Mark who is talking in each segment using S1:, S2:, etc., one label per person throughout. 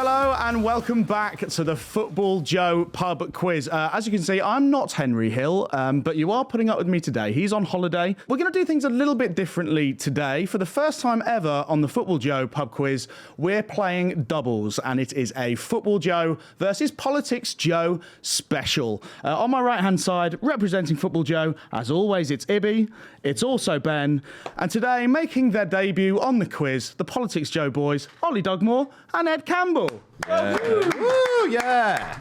S1: Hello and welcome back to the Football Joe pub quiz. As you can see, I'm not Henry Hill, but you are putting up with me today. He's on holiday. We're going to do things a little bit differently today. For the first time ever on the Football Joe pub quiz, we're playing doubles, and it is a Football Joe versus Politics Joe special. On my right-hand side, representing Football Joe, as always, it's Ibby. It's also Ben. And today, making their debut on the quiz, the Politics Joe boys, Ollie Dugmore and Ed Campbell.
S2: Yeah.
S3: Woo, yeah.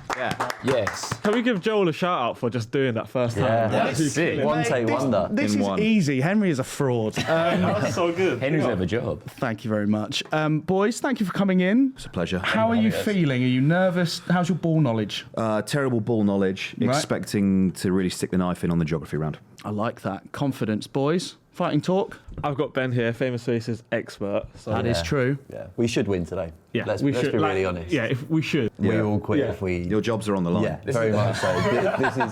S2: Yes.
S4: Can we give Joel a shout out for just doing that first time?
S2: Yeah. That's sick. One take wonder.
S1: This
S3: In
S1: is
S3: one.
S1: easy. Henry is a fraud.
S4: That was so good.
S2: Henry's have a job.
S1: Thank you very much. Boys, thank you for coming in.
S3: It's a pleasure.
S1: How are you feeling? Are you nervous? How's your ball knowledge?
S3: Terrible ball knowledge.
S1: Right.
S3: Expecting to really stick the knife in on the geography round.
S1: I like that. Confidence, boys. Fighting talk.
S4: I've got Ben here, Famous Faces expert. So
S1: That is true.
S5: Yeah, we should win today.
S4: yeah,
S5: let's
S4: we
S5: be
S4: should,
S5: really honest.
S4: Yeah, if we should.
S5: We all quit
S4: Yeah.
S5: if we.
S3: Your jobs are on the line.
S5: Yeah, very much so.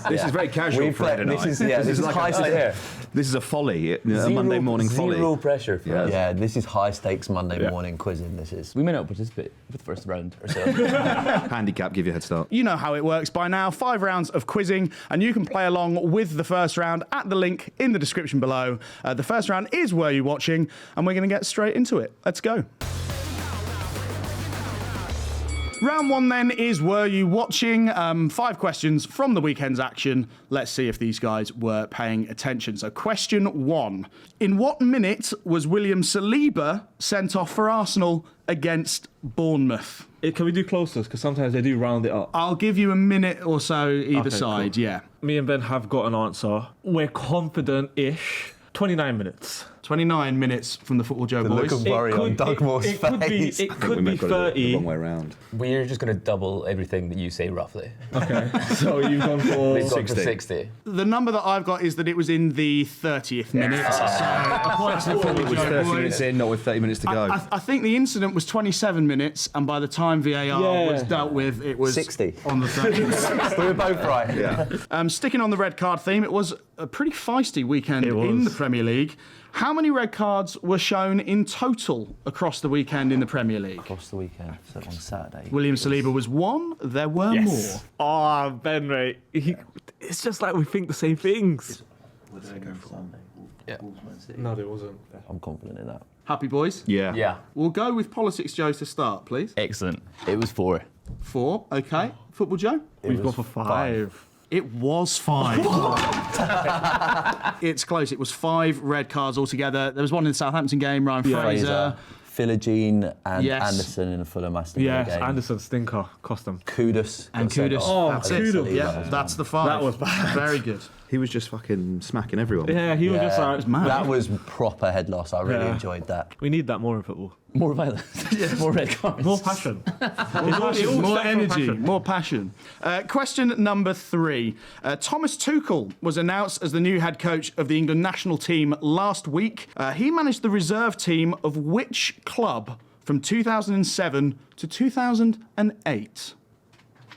S5: This
S3: is very casual for Friday night.
S5: This is
S3: like
S5: high stakes.
S3: This is a folly, a Monday morning folly.
S5: Zero pressure for us.
S3: Yeah.
S5: Yeah, this is high stakes Monday morning quizzing. This is.
S2: We may not participate for the first round or so.
S3: Handicap, give you a head start.
S1: You know how it works by now. 5 rounds of quizzing, and you can play along with the first round at the link in the description below. The first round is Were You Watching, and we're going to get straight into it. Let's go. Round 1 then is Were You Watching? 5 questions from the weekend's action. Let's see if these guys were paying attention. So question 1. In what minute was William Saliba sent off for Arsenal against Bournemouth?
S4: Can we do closest? Because sometimes they do round it up.
S1: I'll give you a minute or so either
S4: Okay,
S1: side,
S4: cool.
S1: yeah.
S4: Me and Ben have got an answer. We're confident-ish. 29 minutes.
S1: 29 minutes from the Football Joe boys.
S5: look of worry on Dugmore's
S4: it could be,
S5: face.
S4: it
S3: I think
S4: could
S3: we
S4: be
S3: might have got it the
S4: 30.
S3: wrong way around.
S6: We're just going to double everything that you say roughly.
S4: Okay, so you've gone for...
S6: We've gone for
S3: 60.
S6: 60.
S1: The number that I've got is that it was in the 30th minute. So a point to the Football
S3: It was
S1: Joe
S3: 30
S1: boys.
S3: minutes in, not with 30 minutes to go.
S1: I think the incident was 27 minutes, and by the time VAR was dealt with, it was
S5: 60.
S1: on the 30th.
S5: We were both right.
S3: Yeah.
S1: Sticking on the red card theme, it was a pretty feisty weekend in the Premier League. How many red cards were shown in total across the weekend in the Premier League?
S5: Across the weekend, so on Saturday.
S1: William Saliba was 1. There were more.
S4: Oh, Ben, mate. It's just like we think the same things. No, there wasn't.
S5: I'm confident in that.
S1: Happy boys?
S3: Yeah.
S6: Yeah.
S1: We'll go with Politics Joe to start, please.
S2: Excellent. It was 4.
S1: 4, okay. Football Joe?
S4: We've gone for 5.
S1: It was 5. It's close. It was 5 red cards altogether. There was one in the Southampton game, Ryan Fraser.
S5: Philogene and
S1: Yes.
S5: Anderson in a Fulham Aston Villa
S4: Yes,
S5: game.
S4: Anderson stinker cost them.
S5: Kudus.
S1: And
S5: got sent
S1: Kudus.
S5: off.
S4: Oh,
S1: That's
S4: Kudus.
S1: it. Yeah, that's the 5.
S4: That was bad.
S1: Very good.
S3: He was just fucking smacking everyone.
S4: Yeah, he was just like,
S1: mad.
S5: That was proper head loss. I really
S4: Yeah.
S5: enjoyed that.
S4: we need that more in football.
S2: More violence. More red cards.
S4: More passion.
S1: More
S4: stems
S1: energy,
S4: from passion.
S1: more passion. Question number 3. Thomas Tuchel was announced as the new head coach of the England national team last week. He managed the reserve team of which club from 2007 to 2008?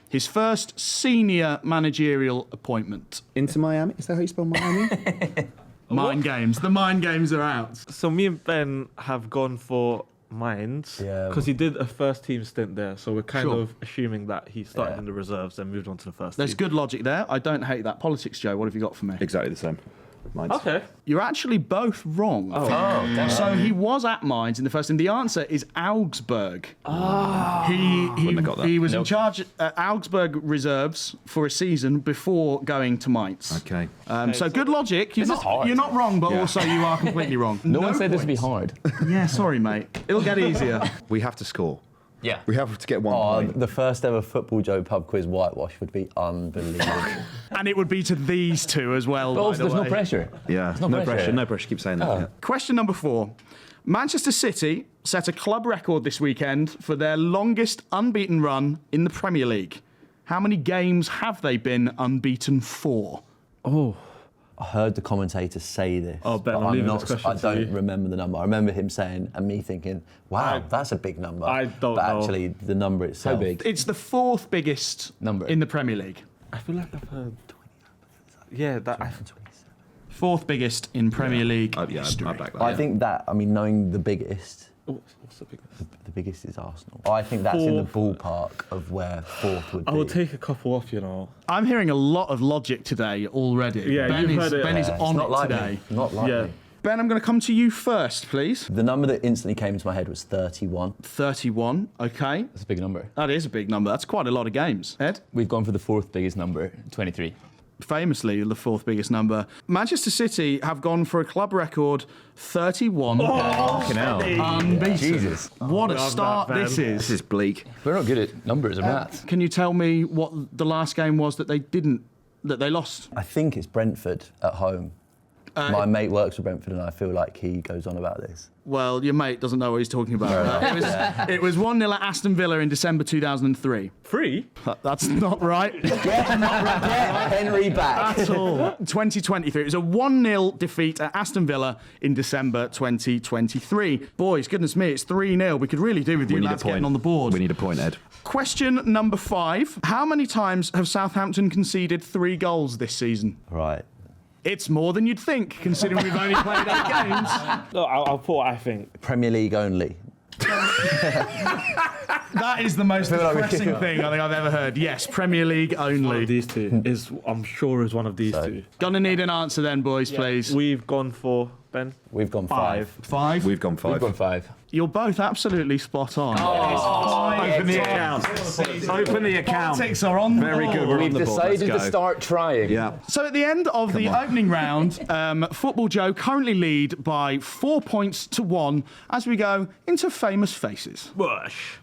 S1: His first senior managerial appointment.
S3: Into Miami? Is that how you spell Miami?
S1: Mind games. The mind games are out.
S4: So me and Ben have gone for Mainz
S5: Yeah.
S4: because he did a first team stint there. So we're kind
S1: Sure.
S4: of assuming that he started
S5: Yeah.
S4: in the reserves and moved on to the first
S1: There's
S4: team.
S1: good logic there. I don't hate that. Politics, Joe, what have you got for me?
S3: Exactly the same. Mine's.
S4: Okay.
S1: You're actually both wrong. So he was at Mainz in the first team. The answer is Augsburg.
S3: Wouldn't have got that.
S1: He was in charge at Augsburg reserves for a season before going to Mainz.
S3: Okay.
S1: So good logic. You're not wrong, but also you are completely wrong.
S2: No one said this would be hard.
S1: Yeah, sorry, mate. It'll get easier.
S3: We have to score.
S6: Yeah.
S3: We have to get 1
S5: Oh,
S3: point.
S5: the first ever Football Joe pub quiz whitewash would be unbelievable.
S1: And it would be to these two as well.
S2: But
S1: by
S2: also,
S1: the
S2: there's no
S1: way.
S2: pressure.
S3: Yeah.
S2: no
S3: No
S2: pressure.
S3: pressure. No pressure. Keep saying that. Yeah.
S1: Question number 4. Manchester City set a club record this weekend for their longest unbeaten run in the Premier League. How many games have they been unbeaten for?
S4: Oh.
S5: I heard the commentator say this.
S4: Oh, Ben,
S5: but
S4: I'm leaving this question
S5: I
S4: to
S5: don't
S4: you.
S5: remember the number. I remember him saying and me thinking, "Wow,
S4: I-
S5: that's a big number."
S4: I don't
S5: but
S4: know.
S5: actually, the number itself.
S2: big?
S1: It's the 4th biggest
S2: Number.
S1: in the Premier League.
S4: I feel like I've heard. Yeah, that.
S1: 4th biggest in Premier League
S3: Yeah,
S1: history.
S3: I back that.
S5: I
S3: yeah.
S5: think that. I mean, knowing the biggest
S4: What's the biggest?
S5: The biggest is Arsenal. I think that's in the ballpark of where fourth would be.
S4: I will take a couple off, you know.
S1: I'm hearing a lot of logic today already.
S4: Yeah,
S1: Ben
S4: you've
S1: is,
S4: heard it.
S1: Ben is
S5: It's
S1: on
S5: not
S1: it
S5: like
S1: today.
S5: me. Not like
S4: Yeah.
S5: me.
S1: Ben, I'm going to come to you first, please.
S5: The number that instantly came to my head was 31.
S1: 31. Okay.
S2: That's a big number.
S1: That is a big number. That's quite a lot of games. Ed?
S2: We've gone for the fourth biggest number, 23.
S1: Famously, the fourth biggest number. Manchester City have gone for a club record 31.
S2: Fucking hell.
S1: Unbeaten.
S2: Jesus.
S1: What a
S4: Love
S1: start
S4: that, Ben.
S1: this
S3: This
S1: is.
S3: is bleak.
S2: We're not good at numbers or maths.
S1: Can you tell me what the last game was that they lost?
S5: I think it's Brentford at home. My mate works for Brentford, and I feel like he goes on about this.
S1: Well, your mate doesn't know what he's talking about. It was 1-0 at Aston Villa in December 2003.
S4: 3?
S1: That's not right.
S5: Get Henry back.
S1: At all. 2023. It was a 1-0 defeat at Aston Villa in December 2023. Boys, goodness me, it's 3-0. We could really do with you
S3: We need a
S1: lads getting
S3: point.
S1: on the board.
S3: We need a point, Ed.
S1: Question number 5. How many times have Southampton conceded 3 goals this season?
S5: Right.
S1: It's more than you'd think, considering we've only played 8 games.
S4: No, I'll put what I think.
S5: Premier League only.
S1: That is the most depressing thing I think I've ever heard. Yes, Premier League
S4: One
S1: only.
S4: of these two is, I'm sure, is one of these two.
S1: Gonna need an answer then, boys, please.
S4: We've gone for, Ben?
S5: We've gone 5.
S1: 5.
S3: We've gone 5.
S2: We've gone 5.
S1: You're both absolutely spot on.
S4: Open the account. Open the account.
S1: Politics are on the
S3: Very
S1: board.
S3: good. We're on
S2: We've
S3: the board. Let's
S2: decided to
S3: go.
S2: start trying.
S3: Yeah.
S1: So at the end of the opening round, Football Joe currently lead by 4 points to 1 as we go into Famous Faces.
S4: Bush.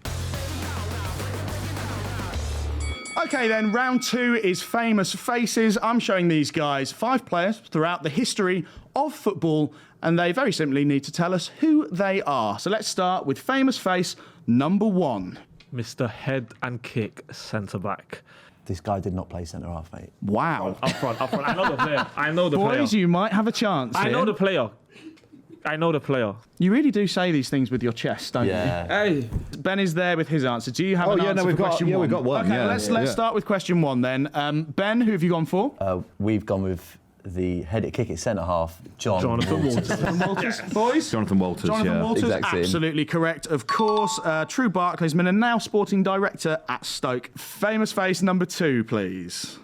S1: Okay then, round 2 is Famous Faces. I'm showing these guys 5 players throughout the history of football, and they very simply need to tell us who they are. So let's start with Famous Face number 1.
S4: Mr. Head and Kick centre back.
S5: This guy did not play centre half, mate.
S1: Wow.
S4: Up front. I know the player. I know the
S1: Boys,
S4: player.
S1: you might have a chance
S4: I
S1: here.
S4: know the player.
S1: You really do say these things with your chest, don't
S5: Yeah.
S4: Hey.
S1: you? Ben is there with his answer. Do you have an
S3: yeah,
S1: answer
S3: no, we've
S1: for
S3: got-
S1: question
S3: yeah,
S1: 1?
S3: we've got one,
S1: Okay,
S3: yeah,
S1: let's
S3: yeah.
S1: start with question 1 then. Ben, who have you gone for?
S5: We've gone with the head at kick at centre half,
S4: Jonathan Walters.
S1: Jonathan Walters, boys?
S3: Jonathan Walters,
S1: Jonathan
S3: yeah.
S1: Walters,
S2: Exact same.
S1: absolutely correct. Of course, true Barclaysman and now sporting director at Stoke. Famous face number 2, please.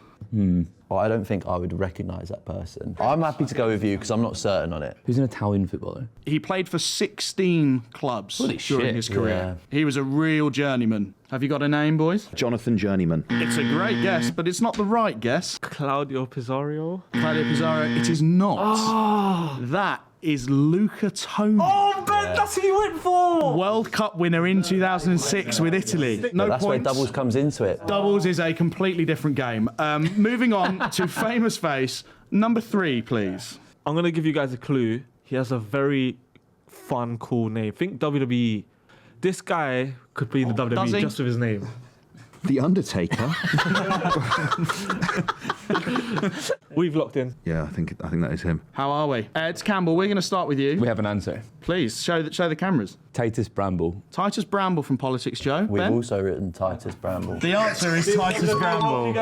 S5: Well, I don't think I would recognise that person. I'm happy to go with you because I'm not certain on it.
S2: Who's an Italian footballer?
S1: He played for 16 clubs
S2: Holy
S1: during
S2: shit.
S1: his career.
S5: Yeah.
S1: He was a real journeyman. Have you got a name, boys?
S3: Jonathan Journeyman.
S1: It's a great guess, but it's not the right guess.
S4: Claudio Pizarro.
S1: Claudio Pizarro, it is not. That is Luca Toni.
S4: Oh, Ben, that's who you went for.
S1: World Cup winner in 2006 with Italy. No
S5: That's
S1: points.
S5: where doubles comes into it.
S1: Doubles is a completely different game. Moving on to Famous Face number 3, please.
S4: I'm going to give you guys a clue. He has a very fun, cool name. Think WWE. This guy could be in the
S1: does he?
S4: WWE just with his name.
S3: The Undertaker.
S4: We've locked in.
S3: Yeah, I think that is him.
S1: How are we? Ed Campbell, we're going to start with you.
S2: We have an answer.
S1: Please, show the cameras.
S2: Titus Bramble.
S1: Titus Bramble from Politics Joe.
S5: We've
S1: Ben?
S5: also written Titus Bramble.
S1: The answer is Titus Bramble.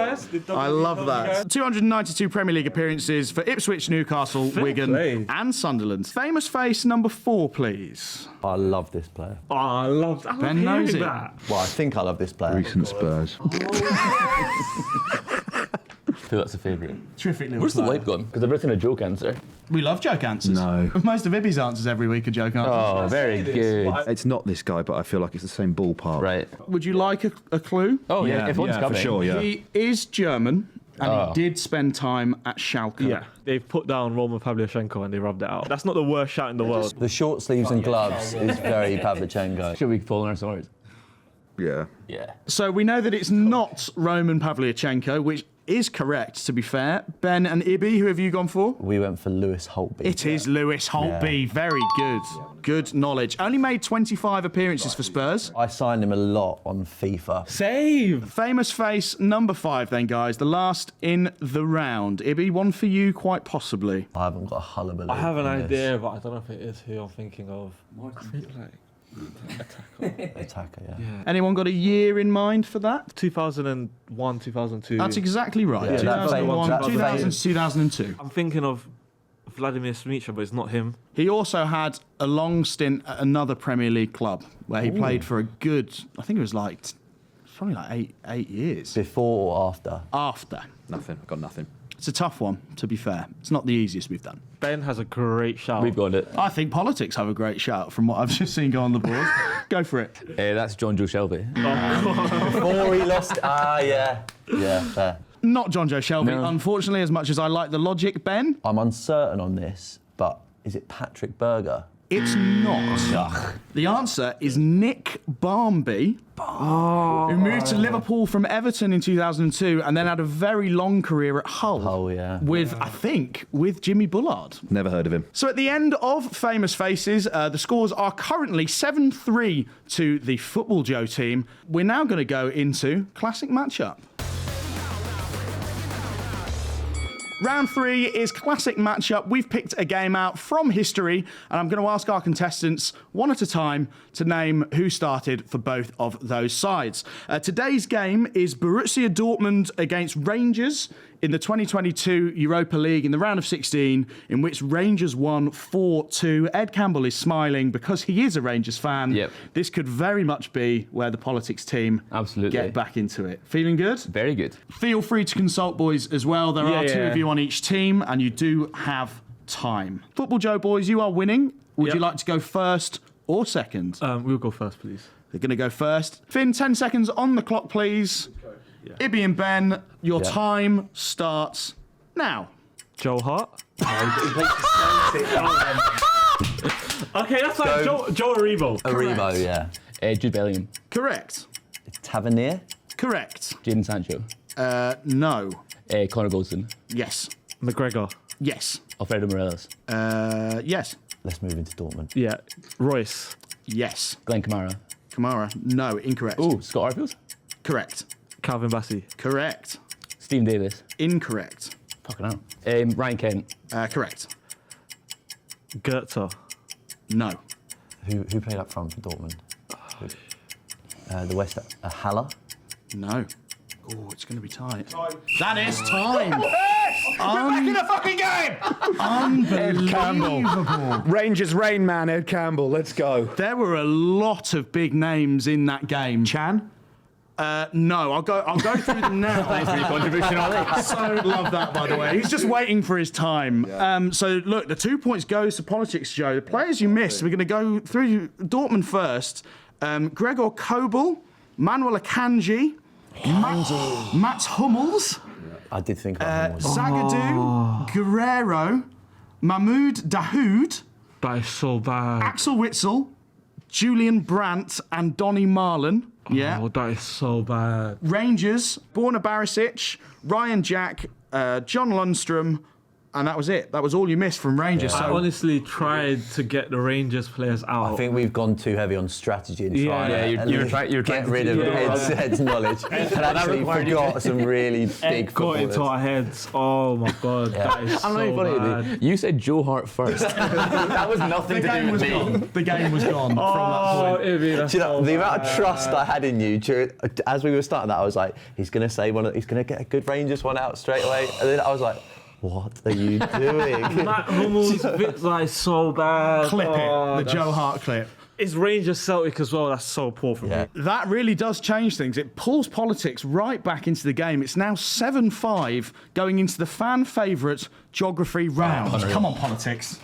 S1: I love that. 292 Premier League appearances for Ipswich, Newcastle, Wigan,
S4: play.
S1: and Sunderland. Famous face number 4, please.
S5: I love this player.
S4: Oh, I love
S1: Ben knows
S4: hearing
S1: it.
S4: that.
S5: Well, I think I love this player.
S3: Recent Spurs.
S2: I feel that's a favourite.
S1: Terrific little
S2: Where's the
S1: player.
S2: wipe gone? Because I've written a joke answer.
S1: We love joke answers.
S3: No.
S1: Most of Ibby's answers every week are joke answers.
S2: Oh, very good.
S3: It's not this guy, but I feel like it's the same ballpark.
S2: Right.
S1: Would you like a clue?
S2: Oh, yeah, if one's
S3: for
S2: coming.
S3: sure, yeah.
S1: He is German, and he did spend time at Schalke.
S4: Yeah, they've put down Roman Pavlyuchenko and they rubbed it out. That's not the worst shot in the world.
S5: The short sleeves and gloves is very Pavlyuchenko.
S2: Should we fall on our swords?
S3: Yeah.
S2: Yeah.
S1: So we know that it's not Roman Pavlyuchenko, which is correct, to be fair. Ben and Ibby, who have you gone for?
S5: We went for Lewis Holtby.
S1: It is Lewis Holtby. Very good. Good knowledge. Only made 25 appearances for Spurs.
S5: I signed him a lot on FIFA.
S4: Save!
S1: Famous face number 5 then, guys. The last in the round. Ibby, one for you, quite possibly.
S5: I haven't got a hullabaloo.
S4: I have an
S5: on this.
S4: idea, but I don't know if it is who I'm thinking of. I feel like
S5: Attacker, yeah.
S1: Anyone got a year in mind for that?
S4: 2001, 2002.
S1: That's exactly right.
S5: Yeah, that
S1: 2001,
S5: fame- that
S1: 2000,
S5: fame-
S1: 2002.
S4: I'm thinking of Vladimir Smicha, but it's not him.
S1: He also had a long stint at another Premier League club where he played for a good, I think it was like, probably like eight years.
S5: Before or after?
S1: After.
S3: Nothing. I've got nothing.
S1: It's a tough one, to be fair. It's not the easiest we've done.
S4: Ben has a great shout.
S2: We've got it.
S1: I think politics have a great shout from what I've just seen go on the board. Go for it.
S2: That's John Joe Shelby.
S5: Before he lost. Yeah, fair.
S1: Not John Joe Shelby,
S2: No.
S1: unfortunately, as much as I like the logic, Ben.
S5: I'm uncertain on this, but is it Patrick Berger?
S1: It's not. The answer is Nick Barmby, who moved to Liverpool from Everton in 2002 and then had a very long career at Hull.
S5: Oh, yeah.
S1: With, I think, with Jimmy Bullard.
S3: Never heard of him.
S1: So at the end of Famous Faces, the scores are currently 7-3 to the Football Joe team. We're now going to go into Classic Matchup. Round 3 is Classic Matchup. We've picked a game out from history, and I'm going to ask our contestants one at a time to name who started for both of those sides. Today's game is Borussia Dortmund against Rangers in the 2022 Europa League in the round of 16, in which Rangers won 4-2. Ed Campbell is smiling because he is a Rangers fan.
S2: Yep.
S1: This could very much be where the politics team
S2: Absolutely.
S1: get back into it. Feeling good?
S2: Very good.
S1: Feel free to consult, boys, as well. There are two
S4: Yeah.
S1: of you on each team, and you do have time. Football Joe, boys, you are winning. Would
S4: Yep.
S1: you like to go first or second?
S4: We'll go first, please.
S1: They're going to go first. Finn, 10 seconds on the clock, please. Ibby and Ben, your
S5: Yeah.
S1: time starts now.
S4: Joe Hart. Okay, that's like Joe Aribo.
S5: Aribo, yeah.
S2: Jude Bellingham.
S1: Correct.
S5: Tavernier?
S1: Correct.
S2: Jadon Sancho.
S1: No.
S2: Connor Goldson.
S1: Yes.
S4: McGregor.
S1: Yes.
S2: Alfredo Morelos.
S1: Yes.
S5: Let's move into Dortmund.
S4: Yeah. Royce.
S1: Yes.
S2: Glenn Kamara.
S1: Kamara. No. Incorrect.
S2: Oh, Scott Arfield.
S1: Correct.
S4: Calvin Bassey.
S1: Correct.
S2: Steve Davis.
S1: Incorrect.
S2: Fucking hell. Ryan Kent.
S1: Correct.
S4: Goethe.
S1: No.
S5: Who played up front for Dortmund? The West Haller?
S1: No. Oh, it's going to be tight. That is time.
S7: We're back in the fucking game!
S1: Unbelievable.
S7: Rangers Rain Man, Ed Campbell. Let's go.
S1: There were a lot of big names in that game.
S7: Chan?
S1: No, I'll go through them now.
S2: Contribution on it.
S1: So love that, by the way. He's just waiting for his time. So look, the 2 points goes to Politics Joe. The players you missed, we're going to go through Dortmund first. Gregor Kobel, Manuel Akanji, Mats Hummels,
S5: I did think of him.
S1: Zagadou, Guerrero, Mahmoud Dahoud,
S4: That is so bad.
S1: Axel Witsel, Julian Brandt, and Donny Marlon. Yeah.
S4: Oh, that is so bad.
S1: Rangers, Borna Barisic, Ryan Jack, John Lundstrom, and that was it. That was all you missed from Rangers.
S4: I
S1: So
S4: honestly tried to get the Rangers players out.
S5: I think we've gone too heavy on strategy and trying
S2: Yeah,
S5: to
S2: you're trying
S5: get
S2: to
S5: rid of
S2: Yeah.
S5: Ed's knowledge and actually
S2: required you
S5: forgot some really big
S4: got into
S5: footballers.
S4: our heads. Oh my god, that is
S2: I'm not even
S4: so
S2: funny.
S4: bad.
S2: You said Joe Hart first. that was nothing to do with me.
S1: gone. The game was gone from that
S4: Oh,
S1: point.
S4: Ivy, that's
S5: Do you know,
S4: so
S5: the amount of
S4: bad.
S5: trust I had in you as we were starting that, I was like, he's going to say he's going to get a good Rangers one out straight away. And then I was like, what are you doing?
S4: Matt Hummels bits like so bad.
S1: Clip
S4: Oh,
S1: it. The
S4: that's-
S1: Joe Hart clip.
S4: It's Rangers Celtic as well. That's so poor from
S5: Yeah.
S4: me.
S1: That really does change things. It pulls Politics right back into the game. It's now 7-5 going into the fan favourite geography round. Come on, Politics.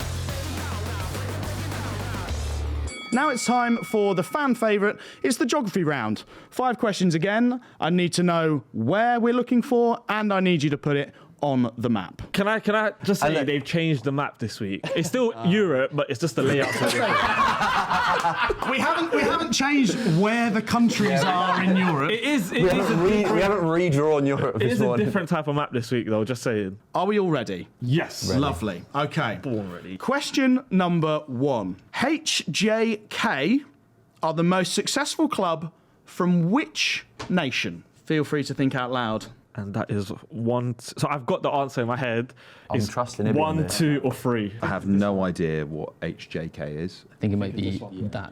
S1: Now it's time for the fan favourite. It's the geography round. 5 questions again. I need to know where we're looking for, and I need you to put it on the map.
S4: Can I just say
S5: And
S4: they've changed the map this week? It's still Europe, but it's just the layout.
S1: We haven't changed where the countries are in Europe.
S4: It is
S5: We haven't redrawn Europe
S4: it
S5: this
S4: is a
S5: morning.
S4: different type of map this week, though. Just saying.
S1: Are we all ready?
S4: Yes.
S1: Lovely. Okay.
S4: Born ready.
S1: Question number 1. HJK are the most successful club from which nation? Feel free to think out loud.
S4: And that is one. So I've got the answer in my head.
S5: I'm
S4: It's
S5: trusting him.
S4: 1, 2, or 3.
S3: I have no idea what HJK is.
S2: I think it might be that.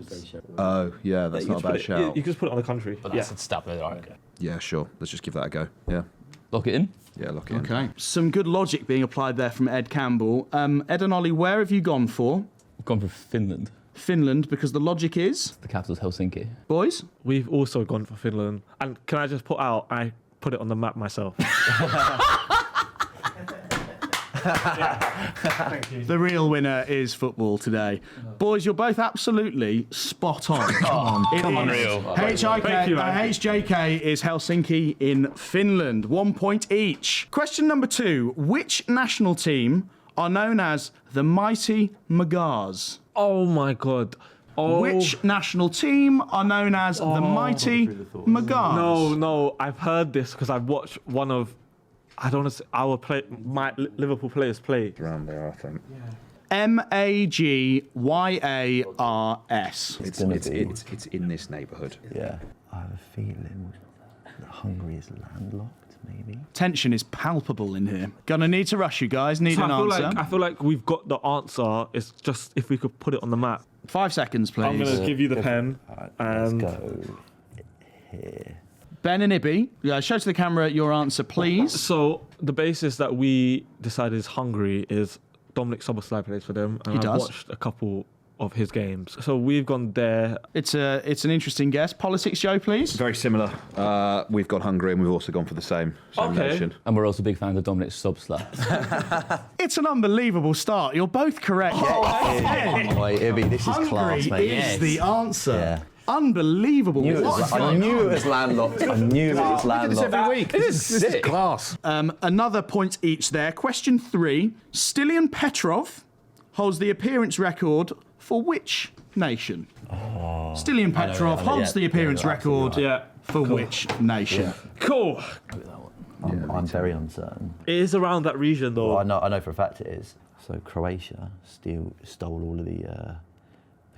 S3: Oh, yeah, that's not a bad shout.
S4: You can just put it on the country.
S6: But that's a stab there, right?
S3: Yeah, sure. Let's just give that a go. Yeah.
S6: Lock it in.
S3: Yeah, lock it in.
S1: Okay. Some good logic being applied there from Ed Campbell. Ed and Ollie, where have you gone for?
S6: We've gone for Finland.
S1: Finland, because the logic is,
S6: The capital's Helsinki.
S1: boys?
S4: We've also gone for Finland. And can I just put out, I put it on the map myself.
S1: The real winner is football today. Boys, you're both absolutely spot on. Come on,
S6: Real.
S4: Thank you, man.
S1: HJK is Helsinki in Finland. 1 point each. Question number 2. Which national team are known as the Mighty Magars?
S4: Oh my God. Oh.
S1: Which national team are known as the Mighty Magars?
S4: No, I've heard this because I've watched one of, I don't know, my Liverpool players play.
S3: Around there, I think.
S1: Magyars.
S3: It's in this neighbourhood.
S5: Yeah. I have a feeling that Hungary is landlocked, maybe.
S1: Tension is palpable in here. Gonna need to rush you guys. Need
S4: So
S1: an answer.
S4: I feel like we've got the answer. It's just if we could put it on the map.
S1: 5 seconds, please.
S4: I'm going to give you the pen.
S5: Let's
S4: And
S5: go here.
S1: Ben and Ibby, show to the camera your answer, please.
S4: so the basis that we decided is Hungary is Dominic Szoboszlai plays for them. And
S1: He does.
S4: I've watched a couple of his games. So we've gone there.
S1: It's an interesting guess. Politics, Joe, please.
S3: Very similar. We've got Hungary and we've also gone for the same
S4: Okay.
S3: nation.
S6: And we're also big fans of Dominic Szoboszlai.
S1: It's an unbelievable start. You're both correct.
S5: Boy, Ibby, this is
S1: Hungary
S5: class, mate.
S1: is the answer.
S5: Yeah.
S1: Unbelievable.
S5: I knew it was landlocked. I knew it was landlocked.
S3: week. This is class.
S1: Another point each there. Question 3. Stilian Petrov holds the appearance record for which nation? Stilian Petrov holds the appearance record
S4: Yeah.
S1: for which nation?
S4: Cool.
S5: I'm very uncertain.
S4: It is around that region though.
S5: Well, I know for a fact it is. So Croatia stole all of the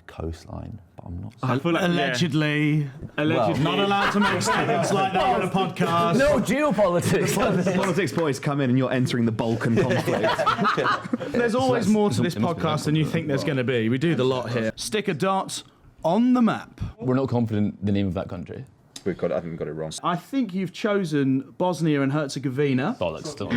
S5: coastline, but I'm not.
S4: I feel like,
S1: Allegedly.
S4: Allegedly.
S1: Not allowed to make statements like that on a podcast.
S6: No geopolitics.
S3: Politics boys come in and you're entering the Balkan conflict.
S1: There's always more to this podcast than you think there's going to be. We do the lot here. Stick a dot on the map.
S6: We're not confident the name of that country.
S3: I think we've got it wrong.
S1: I think you've chosen Bosnia and Herzegovina,
S6: Bollocks. Still.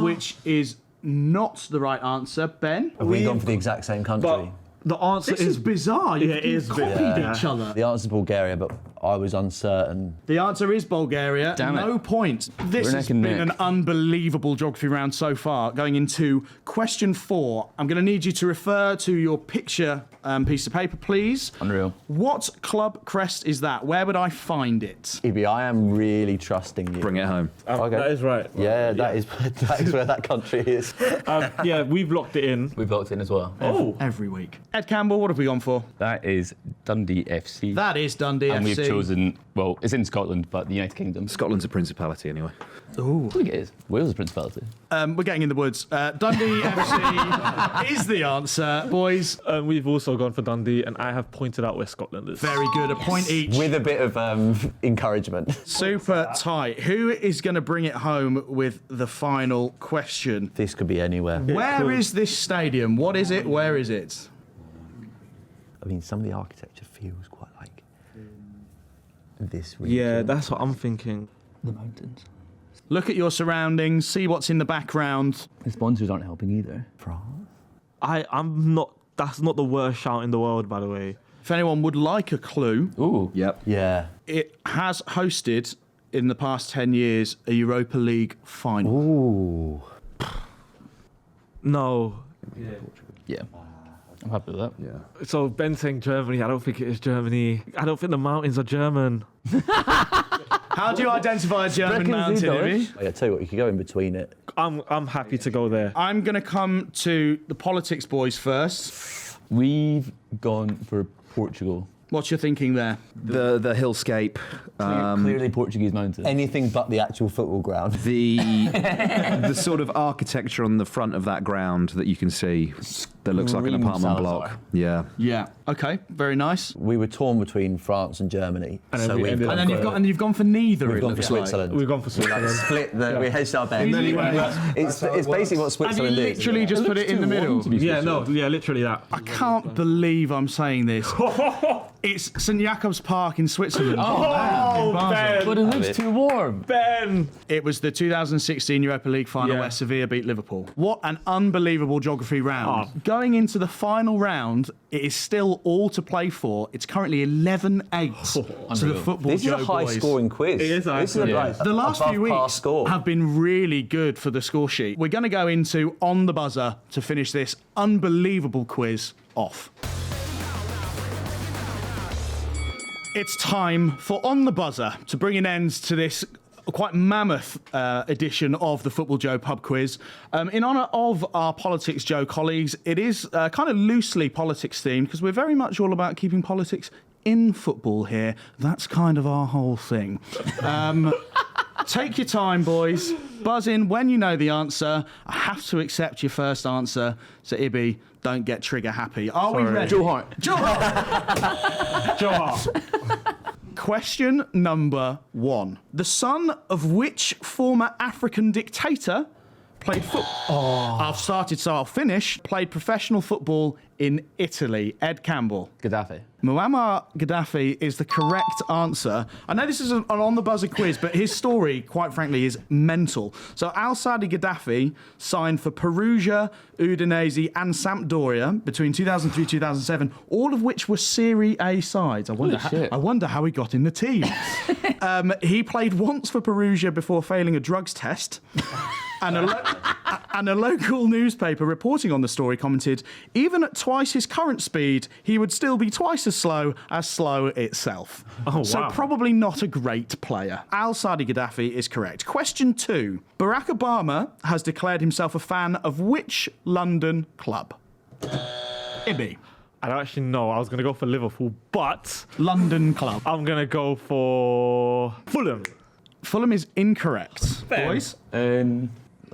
S1: which is not the right answer. Ben?
S5: Have we gone for the exact same country?
S4: But the answer
S1: This is bizarre.
S4: Yeah, it is
S1: copied
S4: bizarre.
S1: each other.
S5: The answer is Bulgaria, but I was uncertain.
S1: The answer is Bulgaria.
S6: Damn it.
S1: No point. This
S6: We're
S1: has
S6: neck and
S1: been
S6: neck.
S1: an unbelievable geography round so far. Going into question 4, I'm going to need you to refer to your picture piece of paper, please.
S6: Unreal.
S1: What club crest is that? Where would I find it?
S5: Ibby, I am really trusting you.
S3: Bring it home.
S5: Okay.
S4: That is right.
S5: Yeah, that is where that country is.
S4: Yeah, we've locked it in.
S6: We've locked in as well.
S4: Oh.
S1: Every week. Ed Campbell, what have we gone for?
S2: That is Dundee FC.
S1: That is Dundee
S2: and
S1: FC.
S2: we've chosen, well, it's in Scotland, but the United Kingdom.
S3: Scotland's a principality anyway.
S6: I think it is. Wales is a principality.
S1: We're getting in the woods. Dundee FC is the answer, boys.
S4: We've also gone for Dundee, and I have pointed out where Scotland is.
S1: Very good. A point each.
S5: With a bit of encouragement.
S1: Super tight. Who is going to bring it home with the final question?
S5: This could be anywhere.
S1: Where is this stadium? What is it? Where is it?
S5: I mean, some of the architecture feels quite like this region.
S4: Yeah, that's what I'm thinking.
S6: The mountains.
S1: Look at your surroundings. See what's in the background.
S6: The sponsors aren't helping either.
S5: France.
S4: I'm not. That's not the worst shout in the world, by the way.
S1: If anyone would like a clue,
S6: Ooh.
S3: Yep.
S5: Yeah.
S1: it has hosted in the past 10 years a Europa League final.
S5: Ooh.
S4: No.
S6: Yeah. I'm happy with that.
S3: Yeah.
S4: So Ben saying Germany. I don't think it is Germany. I don't think the mountains are German.
S1: How do you identify a German mountain, Ibby?
S5: I tell you what, you could go in between it.
S4: I'm happy to go there.
S1: I'm going to come to the politics boys first.
S6: We've gone for Portugal.
S1: What's your thinking there?
S3: The hillscape,
S6: Clearly Portuguese mountains.
S5: Anything but the actual football ground.
S3: the sort of architecture on the front of that ground that you can see that looks like an
S6: Scream
S3: apartment
S6: Salazar.
S3: block. Yeah.
S1: Yeah. Okay. Very nice.
S5: We were torn between France and Germany.
S4: And then we ended
S1: And
S4: up
S1: then you've gone for neither.
S5: We've
S1: it
S5: gone for
S1: looks like.
S5: Switzerland.
S4: We've gone for Switzerland.
S5: Split the, we hedged our bets. It's basically what
S1: Have you
S5: Switzerland is.
S1: literally just put it in the middle?
S4: Yeah, no, yeah, literally that.
S1: I can't believe I'm saying this. It's St Jakob's Park in Switzerland.
S4: Oh, Ben.
S6: But it looks too warm.
S4: Ben.
S1: It was the 2016 Europa League final
S4: Yeah.
S1: where Sevilla beat Liverpool. What an unbelievable geography round.
S4: Oh.
S1: Going into the final round, it is still all to play for. It's currently 11-8 to the
S6: Unreal.
S1: Football
S5: This is
S1: Joe
S5: a high
S1: boys.
S5: scoring quiz.
S4: It is a high
S5: This is a
S4: scoring.
S5: like
S1: The last
S5: above
S1: few
S5: par
S1: weeks
S5: score.
S1: have been really good for the score sheet. We're going to go into On the Buzzer to finish this unbelievable quiz off. It's time for On the Buzzer to bring an end to this quite mammoth edition of the Football Joe pub quiz. In honour of our Politics Joe colleagues, it is kind of loosely politics themed because we're very much all about keeping politics in football here. That's kind of our whole thing. Take your time, boys. Buzz in when you know the answer. I have to accept your first answer. So, Ibby, don't get trigger happy. Are we ready?
S6: Joe Hart.
S1: Joe Hart.
S4: Joe Hart.
S1: Question number 1. The son of which former African dictator played football? I've started, so I'll finish. Played professional football in Italy. Ed Campbell.
S6: Gaddafi.
S1: Muammar Gaddafi is the correct answer. I know this is an on-the-buzzer quiz, but his story, quite frankly, is mental. So Al-Sadi Gaddafi signed for Perugia, Udinese and Sampdoria between 2003-2007, all of which were Serie A sides. I wonder
S6: shit.
S1: how he got in the team. He played once for Perugia before failing a drugs test. And a local newspaper reporting on the story commented, even at twice his current speed, he would still be twice as slow itself.
S4: Oh,
S1: So
S4: wow.
S1: probably not a great player. Al-Sadi Gaddafi is correct. Question 2. Barack Obama has declared himself a fan of which London club? Ibby.
S4: I don't actually know. I was going to go for Liverpool, but
S1: London club.
S4: I'm going to go for Fulham.
S1: Fulham is incorrect.
S4: Ben.
S1: Boys?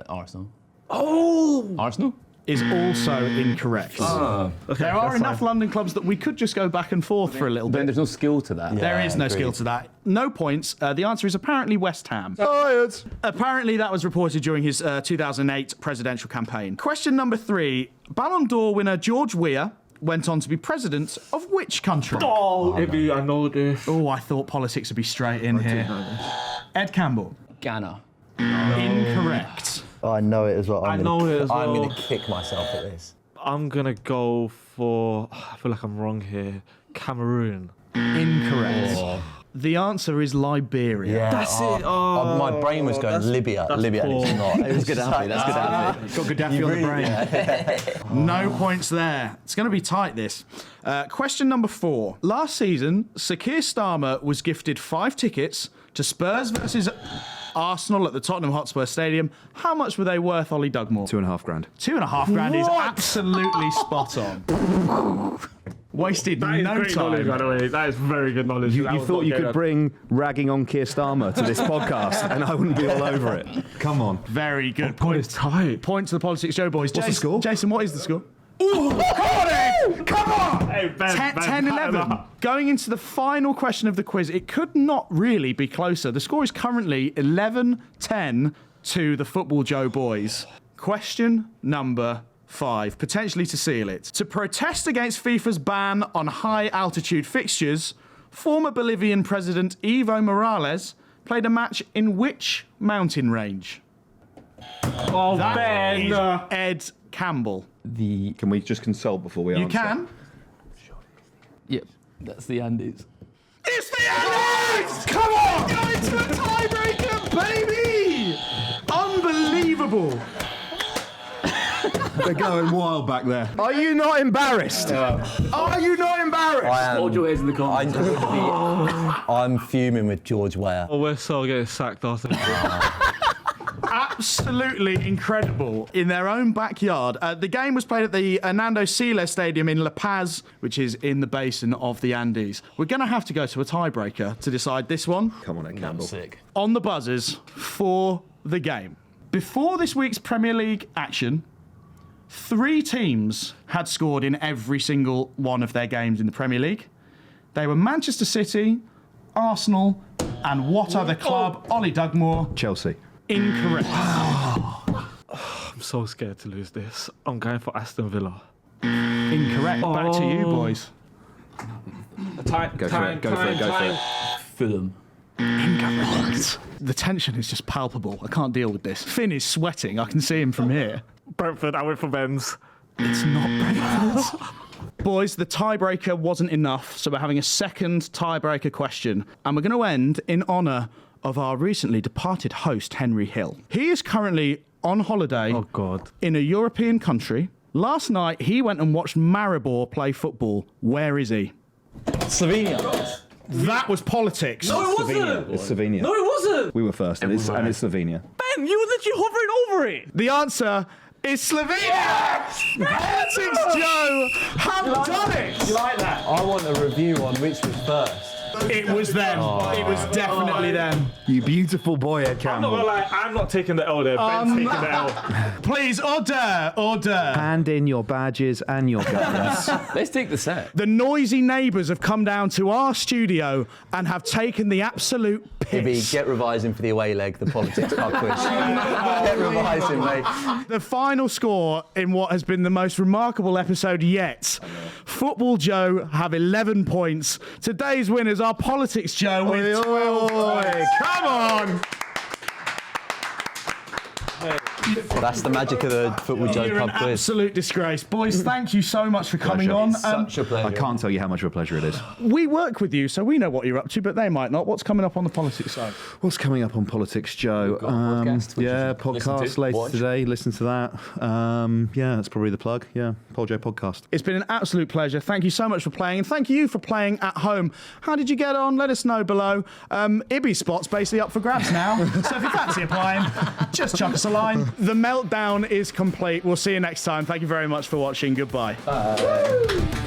S6: Arsenal.
S4: Oh!
S6: Arsenal?
S1: Is also incorrect. There are
S4: that's
S1: enough
S4: fine.
S1: London clubs that we could just go back and forth for a little
S6: Then
S1: bit.
S6: there's no skill to that.
S1: There is no
S5: agreed.
S1: skill to that. No points. The answer is apparently West Ham.
S7: Tired.
S1: Apparently that was reported during his 2008 presidential campaign. Question number 3. Ballon d'Or winner George Weah went on to be president of which country?
S4: Oh, Ibby, I know this.
S1: Oh, I thought politics would be straight in here. Ed Campbell.
S6: Ghana.
S1: Incorrect.
S5: Oh, I know it as well.
S4: I know it as
S5: I'm
S4: well.
S5: going to kick myself at this.
S4: I'm going to go for... I feel like I'm wrong here. Cameroon.
S1: Incorrect. The answer is Liberia.
S5: Yeah,
S4: That's it. Oh,
S5: my brain was going Libya. Libya, and it's
S4: poor.
S5: not. It was Gaddafi. That's
S3: Got Gaddafi on the brain.
S1: No points there. It's going to be tight, this. Question number 4. Last season, Sakir Starmer was gifted 5 tickets to Spurs versus Arsenal at the Tottenham Hotspur Stadium. How much were they worth, Ollie Dugmore?
S3: $2.5 grand.
S1: £2.5 is absolutely spot on. Wasted
S4: That is
S1: no
S4: great knowledge, by
S1: time.
S4: the way. That is very good knowledge.
S3: You thought you could bring ragging on Keir Starmer to this podcast and I wouldn't be all over it. Come on.
S1: Very good.
S4: God, it's tight.
S1: Point to the Politics Show boys.
S3: What's the score?
S1: Jason, what is the score?
S7: Come on!
S4: Hey, Ben,
S1: 10-11. Going into the final question of the quiz, it could not really be closer. The score is currently 11-10 to the Football Joe boys. Question number 5, potentially to seal it. To protest against FIFA's ban on high-altitude fixtures, former Bolivian President Evo Morales played a match in which mountain range?
S4: Oh, Ben.
S1: Is Ed Campbell.
S3: Can we just consult before we answer?
S1: You can.
S6: Yep. That's the Andes.
S1: It's the Andes! Come on! Going to a tiebreaker, baby! Unbelievable.
S3: They're going wild back there.
S7: Are you not embarrassed? Are you not embarrassed?
S5: I am.
S6: Hold your heads in the comments.
S5: I'm fuming with George Weah.
S4: Oh, we're so getting sacked after
S1: Absolutely incredible. In their own backyard. The game was played at the Hernando Siles Stadium in La Paz, which is in the basin of the Andes. We're going to have to go to a tiebreaker to decide this one.
S3: Come on, Ed Campbell.
S6: Sick.
S1: On the buzzers for the game. Before this week's Premier League action, 3 teams had scored in every single one of their games in the Premier League. They were Manchester City, Arsenal, and what other club? Ollie Dugmore.
S3: Chelsea.
S1: Incorrect.
S4: I'm so scared to lose this. I'm going for Aston Villa.
S1: Incorrect. Back to you, boys.
S4: Time.
S3: Go for it.
S6: Fulham.
S1: The tension is just palpable. I can't deal with this. Finn is sweating. I can see him from here.
S4: Brentford. I went for Benz.
S1: It's not Brentford. Boys, the tiebreaker wasn't enough, so we're having a second tiebreaker question. And we're going to end in honour of our recently departed host, Henry Hill. He is currently on holiday
S4: Oh God.
S1: in a European country. Last night, he went and watched Maribor play football. Where is he?
S6: Slovenia.
S1: That was politics.
S4: No, it wasn't.
S3: It's Slovenia.
S4: No, it wasn't.
S3: We were first, and it's Slovenia.
S4: Ben, you were literally hovering over it.
S1: The answer is Slovenia! Politics Joe have done it!
S5: You like that? I want a review on which was first.
S1: It was them. It was definitely them.
S3: You beautiful boy, Ed
S4: I'm not gonna
S3: Campbell.
S4: lie, I'm not taking the L there. Ben's taking the L.
S1: Please, order.
S3: Hand in your badges and your guns.
S6: Let's take the set.
S1: The noisy neighbours have come down to our studio and have taken the absolute
S5: Ibby,
S1: piss.
S5: get revising for the away leg, the politics pub quiz. Get revising, mate.
S1: The final score in what has been the most remarkable episode yet. Football Joe have 11 points. Today's winners are Politics Joe with 12 points. Come on!
S5: That's the magic of the Football Joe
S1: You're an
S5: pub quiz.
S1: absolute disgrace. Boys, thank you so much for coming
S3: Pleasure.
S1: on.
S5: Such a pleasure.
S3: I can't tell you how much of a pleasure it is.
S1: We work with you, so we know what you're up to, but they might not. What's coming up on the politics side?
S3: What's coming up on Politics, Joe?
S6: got a podcast, which
S3: yeah,
S6: you can listen
S3: podcast
S6: to,
S3: later
S6: watch.
S3: today. Listen to that. Yeah, that's probably the plug. Yeah, Paul Joe podcast.
S1: It's been an absolute pleasure. Thank you so much for playing, and thank you for playing at home. How did you get on? Let us know below. Ibby's spot's basically up for grabs now, so if you fancy applying, just chuck us a line. The meltdown is complete. We'll see you next time. Thank you very much for watching. Goodbye.
S5: Bye.